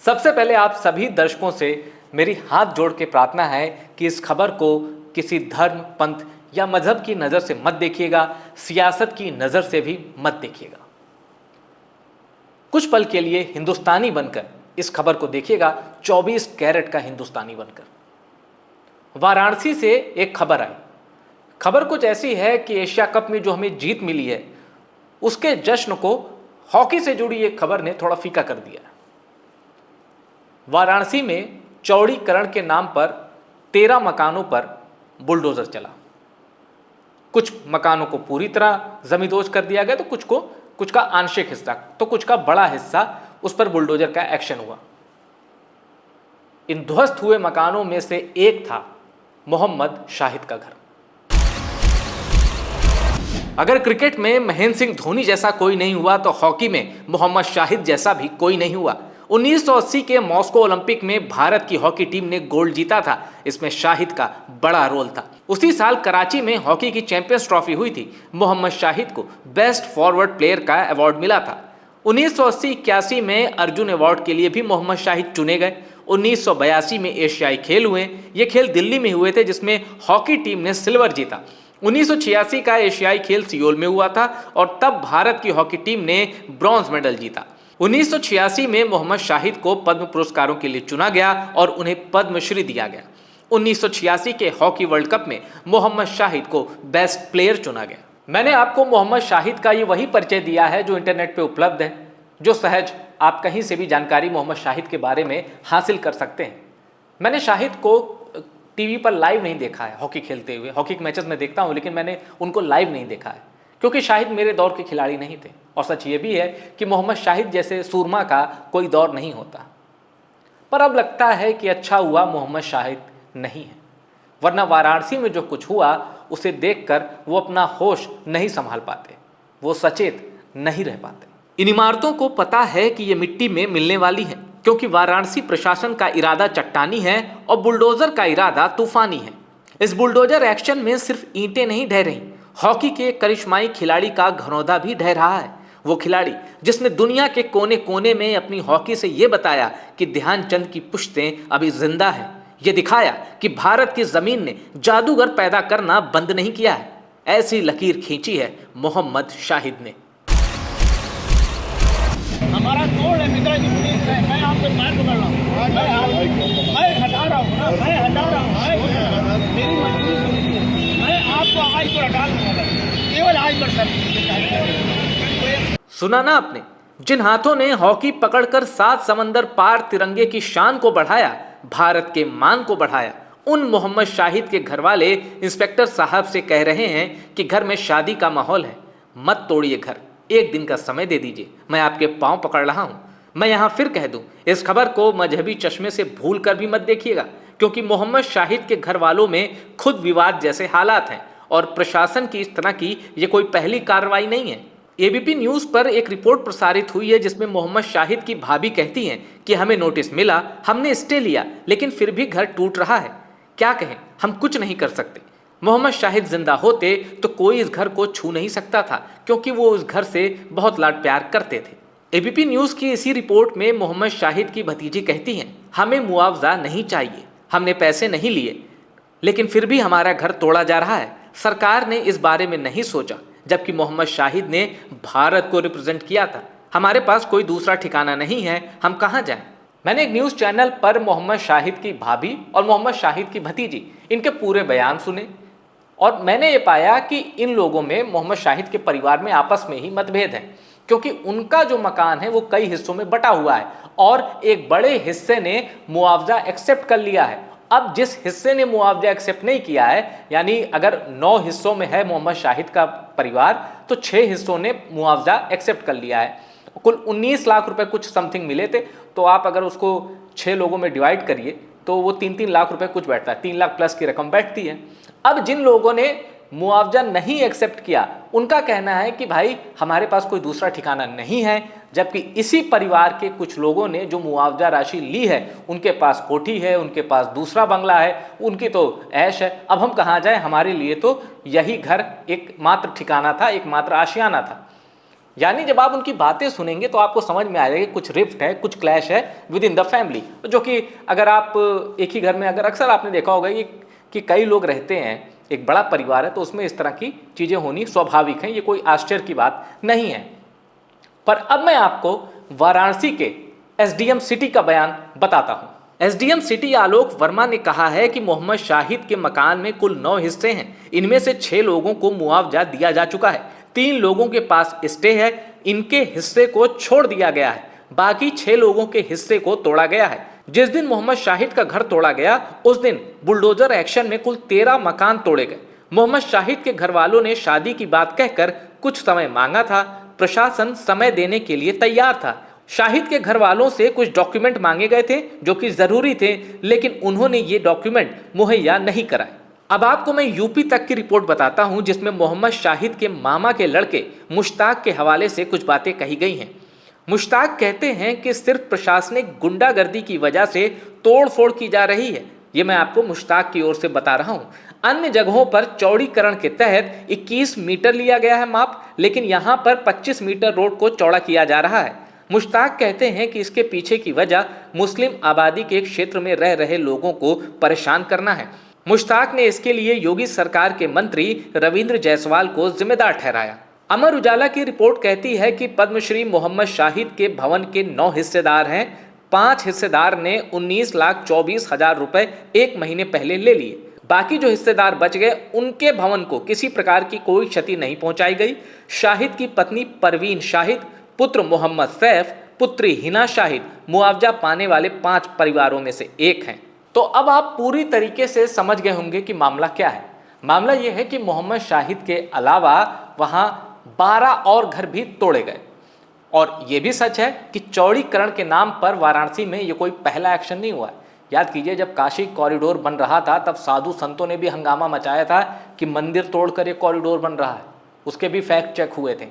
सबसे पहले आप सभी दर्शकों से मेरी हाथ जोड़ के प्रार्थना है कि इस खबर को किसी धर्म, पंथ या मजहब की नज़र से मत देखिएगा, सियासत की नज़र से भी मत देखिएगा। कुछ पल के लिए हिंदुस्तानी बनकर इस खबर को देखिएगा, 24 कैरेट का हिंदुस्तानी बनकर। वाराणसी से एक खबर आई। खबर कुछ ऐसी है कि एशिया कप में जो हमें जीत मिली है, उसके जश्न को हॉकी से जुड़ी एक खबर ने थोड़ा फीका कर दिया। वाराणसी में चौड़ीकरण के नाम पर 13 मकानों पर बुलडोजर चला। कुछ मकानों को पूरी तरह जमींदोज कर दिया गया, तो कुछ का आंशिक हिस्सा, तो कुछ का बड़ा हिस्सा उस पर बुलडोजर का एक्शन हुआ। इन ध्वस्त हुए मकानों में से एक था मोहम्मद शाहिद का घर। अगर क्रिकेट में महेंद्र सिंह धोनी जैसा कोई नहीं हुआ, तो हॉकी में मोहम्मद शाहिद जैसा भी कोई नहीं हुआ। 1980 के मॉस्को ओलंपिक में भारत की हॉकी टीम ने गोल्ड जीता था। इसमें शाहिद का बड़ा रोल था। उसी साल कराची में हॉकी की चैंपियंस ट्रॉफी हुई थी। मोहम्मद शाहिद को बेस्ट फॉरवर्ड प्लेयर का अवार्ड मिला था। 1980-81 में अर्जुन अवार्ड के लिए भी मोहम्मद शाहिद चुने गए। 1982 में एशियाई खेल हुए। ये खेल दिल्ली में हुए थे, जिसमें हॉकी टीम ने सिल्वर जीता। 1986 का एशियाई खेल सियोल में हुआ था और तब भारत की हॉकी टीम ने ब्रॉन्ज मेडल जीता। 1986 में मोहम्मद शाहिद को पद्म पुरस्कारों के लिए चुना गया और उन्हें पद्मश्री दिया गया। 1986 के हॉकी वर्ल्ड कप में मोहम्मद शाहिद को बेस्ट प्लेयर चुना गया। मैंने आपको मोहम्मद शाहिद का ये वही परिचय दिया है जो इंटरनेट पे उपलब्ध है, जो सहज आप कहीं से भी जानकारी मोहम्मद शाहिद के बारे में हासिल कर सकते हैं। मैंने शाहिद को टीवी पर लाइव नहीं देखा है हॉकी खेलते हुए। हॉकी के मैचेस में देखता हूँ, लेकिन मैंने उनको लाइव नहीं देखा है, क्योंकि शाहिद मेरे दौर के खिलाड़ी नहीं थे। और सच ये भी है कि मोहम्मद शाहिद जैसे सूरमा का कोई दौर नहीं होता। पर अब लगता है कि अच्छा हुआ मोहम्मद शाहिद नहीं है, वरना वाराणसी में जो कुछ हुआ उसे देखकर वो अपना होश नहीं संभाल पाते, वो सचेत नहीं रह पाते। इन इमारतों को पता है कि ये मिट्टी में मिलने वाली हैं, क्योंकि वाराणसी प्रशासन का इरादा चट्टानी है और बुलडोजर का इरादा तूफानी है। इस बुलडोजर एक्शन में सिर्फ ईंटें नहीं ढह रही, हॉकी के करिश्माई खिलाड़ी का घरौंदा भी ढह रहा है। वो खिलाड़ी जिसने दुनिया के कोने कोने में अपनी हॉकी से ये बताया कि ध्यानचंद की पुश्तें अभी जिंदा हैं। ये दिखाया कि भारत की जमीन ने जादूगर पैदा करना बंद नहीं किया है। ऐसी लकीर खींची है मोहम्मद शाहिद ने। हमारा तोड़ है मित्रा जी, मैं आपको मार पकड़ रहा हूँ, मैं हटा रहा हूँ ना, मैं हटा रहा हूँ, मेरी मजबूरी समझिए, मैं आपको आज पर हटा दूंगा, केवल आज पर सर। सुना ना आपने, जिन हाथों ने हॉकी पकड़कर 7 समंदर पार तिरंगे की शान को बढ़ाया, भारत के मान को बढ़ाया, उन मोहम्मद शाहिद के घरवाले इंस्पेक्टर साहब से कह रहे हैं कि घर में शादी का माहौल है, मत तोड़िए घर, एक दिन का समय दे दीजिए, मैं आपके पांव पकड़ रहा हूं। मैं यहां फिर कह दूं, इस खबर को मजहबी चश्मे से भूल कर भी मत देखिएगा, क्योंकि मोहम्मद शाहिद के घर वालों में खुद विवाद जैसे हालात हैं और प्रशासन की इस तरह की ये कोई पहली कार्रवाई नहीं है। एबीपी न्यूज़ पर एक रिपोर्ट प्रसारित हुई है, जिसमें मोहम्मद शाहिद की भाभी कहती हैं कि हमें नोटिस मिला, हमने स्टे लिया, लेकिन फिर भी घर टूट रहा है। क्या कहें, हम कुछ नहीं कर सकते। मोहम्मद शाहिद जिंदा होते तो कोई इस घर को छू नहीं सकता था, क्योंकि वो उस घर से बहुत लाड प्यार करते थे। एबीपी न्यूज़ की इसी रिपोर्ट में मोहम्मद शाहिद की भतीजी कहती हैं, हमें मुआवजा नहीं चाहिए, हमने पैसे नहीं लिए, लेकिन फिर भी हमारा घर तोड़ा जा रहा है। सरकार ने इस बारे में नहीं सोचा, जबकि मोहम्मद शाहिद ने भारत को रिप्रेजेंट किया था। हमारे पास कोई दूसरा ठिकाना नहीं है, हम कहाँ जाएं? मैंने एक न्यूज़ चैनल पर मोहम्मद शाहिद की भाभी और मोहम्मद शाहिद की भतीजी, इनके पूरे बयान सुने और मैंने ये पाया कि इन लोगों में, मोहम्मद शाहिद के परिवार में आपस में ही मतभेद हैं, क्योंकि उनका जो मकान है वो कई हिस्सों में बटा हुआ है और एक बड़े हिस्से ने मुआवजा एक्सेप्ट कर लिया है। अब जिस हिस्से ने मुआवजा एक्सेप्ट नहीं किया है, यानी अगर 9 हिस्सों में है मोहम्मद शाहिद का परिवार, तो 6 हिस्सों ने मुआवजा एक्सेप्ट कर लिया है। कुल 19 लाख रुपए कुछ समथिंग मिले थे, तो आप अगर उसको 6 लोगों में डिवाइड करिए तो वो 3-3 लाख रुपए कुछ बैठता है, 3 लाख प्लस की रकम बैठती है। अब जिन लोगों ने मुआवजा नहीं एक्सेप्ट किया, उनका कहना है कि भाई हमारे पास कोई दूसरा ठिकाना नहीं है, जबकि इसी परिवार के कुछ लोगों ने जो मुआवजा राशि ली है, उनके पास कोठी है, उनके पास दूसरा बंगला है, उनकी तो ऐश है। अब हम कहाँ जाएं, हमारे लिए तो यही घर एक मात्र ठिकाना था, एक मात्र आशियाना था। यानी जब आप उनकी बातें सुनेंगे तो आपको समझ में आ जाएगा कुछ रिफ्ट है, कुछ क्लैश है विद इन द फैमिली, जो कि अगर आप एक ही घर में, अगर अक्सर आपने देखा होगा कि कई लोग रहते हैं, एक बड़ा परिवार है, तो उसमें इस तरह की चीज़ें होनी स्वाभाविक हैं, ये कोई आश्चर्य की बात नहीं है। पर अब मैं आपको वाराणसी के एसडीएम सिटी का बयान बताता हूं। एसडीएम सिटी आलोक वर्मा ने कहा है कि मोहम्मद शाहिद के मकान में कुल 9 हिस्से हैं। इनमें से 6 लोगों को मुआवजा दिया जा चुका है, 3 लोगों के पास स्टे है, इनके हिस्से को छोड़ दिया गया है, बाकी 6 लोगों के हिस्से को तोड़ा गया है। जिस दिन मोहम्मद शाहिद का घर तोड़ा गया उस दिन बुलडोजर एक्शन में कुल 13 मकान तोड़े गए। मोहम्मद शाहिद के घर वालों ने शादी की बात कहकर कुछ समय मांगा था, प्रशासन समय देने के लिए तैयार था। शाहिद के घर वालों से कुछ डॉक्यूमेंट मांगे गए थे जो कि जरूरी थे, लेकिन उन्होंने ये डॉक्यूमेंट मुहैया नहीं कराए। अब आपको मैं यूपी तक की रिपोर्ट बताता हूं, जिसमें मोहम्मद शाहिद के मामा के लड़के मुश्ताक के हवाले से कुछ बातें कही गई हैं। मुश्ताक कहते हैं कि सिर्फ प्रशासनिक गुंडागर्दी की वजह से तोड़फोड़ की जा रही है। ये मैं आपको मुश्ताक की ओर से बता रहा हूं। अन्य जगहों पर चौड़ीकरण के तहत 21 मीटर लिया गया है माप, लेकिन यहां पर 25 मीटर रोड को चौड़ा किया जा रहा है। मुश्ताक कहते हैं कि इसके पीछे की वजह मुस्लिम आबादी के क्षेत्र में रह रहे लोगों को परेशान करना है। मुश्ताक ने इसके लिए योगी सरकार के मंत्री रविंद्र जायसवाल को जिम्मेदार ठहराया। अमर उजाला की रिपोर्ट कहती है कि पद्मश्री मोहम्मद शाहिद के भवन के 9 हिस्सेदार हैं। 5 हिस्सेदार ने 19,24,000 रुपए 1 महीने पहले ले लिए। बाकी जो हिस्सेदार बच गए उनके भवन को किसी प्रकार की कोई क्षति नहीं पहुंचाई गई। शाहिद की पत्नी परवीन शाहिद, पुत्र मोहम्मद सैफ, पुत्री हिना शाहिद मुआवजा पाने वाले 5 परिवारों में से एक हैं। तो अब आप पूरी तरीके से समझ गए होंगे कि मामला क्या है। मामला यह है कि मोहम्मद शाहिद के अलावा वहां 12 और घर भी तोड़े गए। और यह भी सच है कि चौड़ीकरण के नाम पर वाराणसी में यह कोई पहला एक्शन नहीं हुआ है। याद कीजिए, जब काशी कॉरिडोर बन रहा था तब साधु संतों ने भी हंगामा मचाया था कि मंदिर तोड़कर ये कॉरिडोर बन रहा है। उसके भी फैक्ट चेक हुए थे।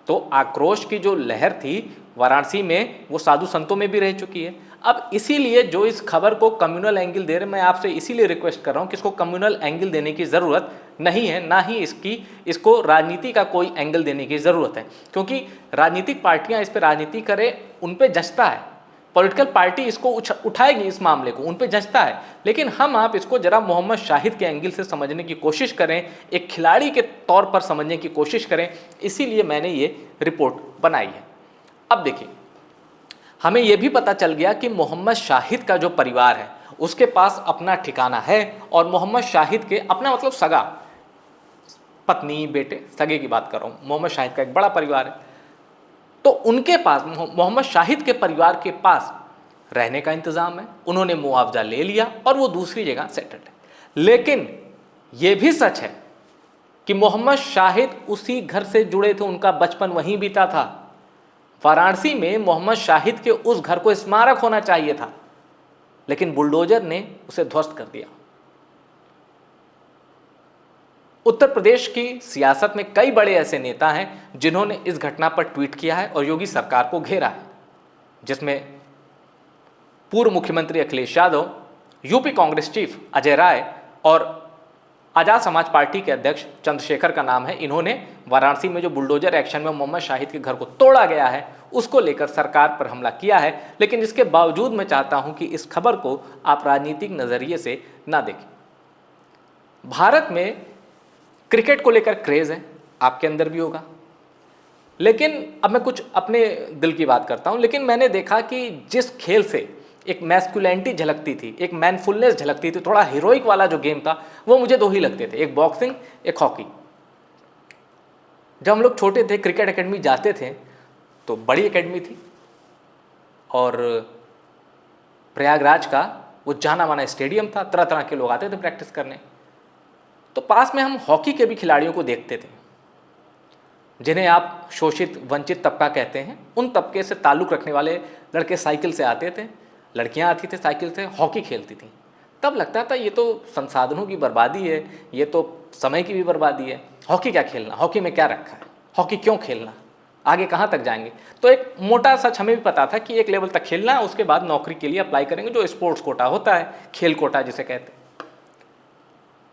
तो आक्रोश की जो लहर थी वाराणसी में, वो साधु संतों में भी रह चुकी है। अब इसीलिए जो इस खबर को कम्युनल एंगल दे रहे, मैं आपसे इसीलिए रिक्वेस्ट कर रहा हूं कि इसको कम्युनल एंगल देने की ज़रूरत नहीं है, ना ही इसको राजनीति का कोई एंगल देने की ज़रूरत है, क्योंकि राजनीतिक पार्टियां इस पर राजनीति करें, उन पर जचता है। पॉलिटिकल पार्टी इसको उठाएगी, इस मामले को, उन पे जचता है। लेकिन हम आप इसको जरा मोहम्मद शाहिद के एंगल से समझने की कोशिश करें, एक खिलाड़ी के तौर पर समझने की कोशिश करें, इसीलिए मैंने ये रिपोर्ट बनाई है। अब देखिए, हमें यह भी पता चल गया कि मोहम्मद शाहिद का जो परिवार है उसके पास अपना ठिकाना है, और मोहम्मद शाहिद के अपना मतलब सगा, पत्नी, बेटे, सगे की बात कर रहा हूँ। मोहम्मद शाहिद का एक बड़ा परिवार है, तो उनके पास, मोहम्मद शाहिद के परिवार के पास रहने का इंतजाम है। उन्होंने मुआवजा ले लिया और वो दूसरी जगह सेटल्ड है। लेकिन यह भी सच है कि मोहम्मद शाहिद उसी घर से जुड़े थे, उनका बचपन वहीं बीता था। वाराणसी में मोहम्मद शाहिद के उस घर को स्मारक होना चाहिए था, लेकिन बुलडोजर ने उसे ध्वस्त कर दिया। उत्तर प्रदेश की सियासत में कई बड़े ऐसे नेता हैं जिन्होंने इस घटना पर ट्वीट किया है और योगी सरकार को घेरा है, जिसमें पूर्व मुख्यमंत्री अखिलेश यादव, यूपी कांग्रेस चीफ अजय राय और आजाद समाज पार्टी के अध्यक्ष चंद्रशेखर का नाम है। इन्होंने वाराणसी में जो बुलडोजर एक्शन में मोहम्मद शाहिद के घर को तोड़ा गया है उसको लेकर सरकार पर हमला किया है। लेकिन इसके बावजूद मैं चाहता हूं कि इस खबर को आप राजनीतिक नजरिए से ना देखें। भारत में क्रिकेट को लेकर क्रेज है, आपके अंदर भी होगा। लेकिन अब मैं कुछ अपने दिल की बात करता हूं। लेकिन मैंने देखा कि जिस खेल से एक मैस्कुलिनिटी झलकती थी, एक मैनफुलनेस झलकती थी, थोड़ा हीरोइक वाला जो गेम था, वो मुझे 2 ही लगते थे, एक बॉक्सिंग, एक हॉकी। जब हम लोग छोटे थे, क्रिकेट एकेडमी जाते थे तो बड़ी एकेडमी थी और प्रयागराज का वो जाना माना स्टेडियम था, तरह तरह के लोग आते थे प्रैक्टिस करने। तो पास में हम हॉकी के भी खिलाड़ियों को देखते थे, जिन्हें आप शोषित वंचित तबका कहते हैं। उन तबके से ताल्लुक़ रखने वाले लड़के साइकिल से आते थे, लड़कियां आती थी साइकिल से, हॉकी खेलती थी। तब लगता था ये तो संसाधनों की बर्बादी है, ये तो समय की भी बर्बादी है। हॉकी क्या खेलना, हॉकी में क्या रखा है, हॉकी क्यों खेलना, आगे कहाँ तक जाएंगे। तो एक मोटा सच हमें भी पता था कि एक लेवल तक खेलना है, उसके बाद नौकरी के लिए अप्लाई करेंगे, जो स्पोर्ट्स कोटा होता है, खेल कोटा जिसे कहते हैं।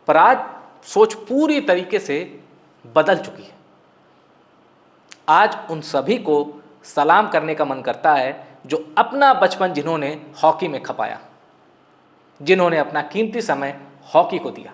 पर आज सोच पूरी तरीके से बदल चुकी है। आज उन सभी को सलाम करने का मन करता है जो अपना बचपन जिन्होंने हॉकी में खपाया, जिन्होंने अपना कीमती समय हॉकी को दिया।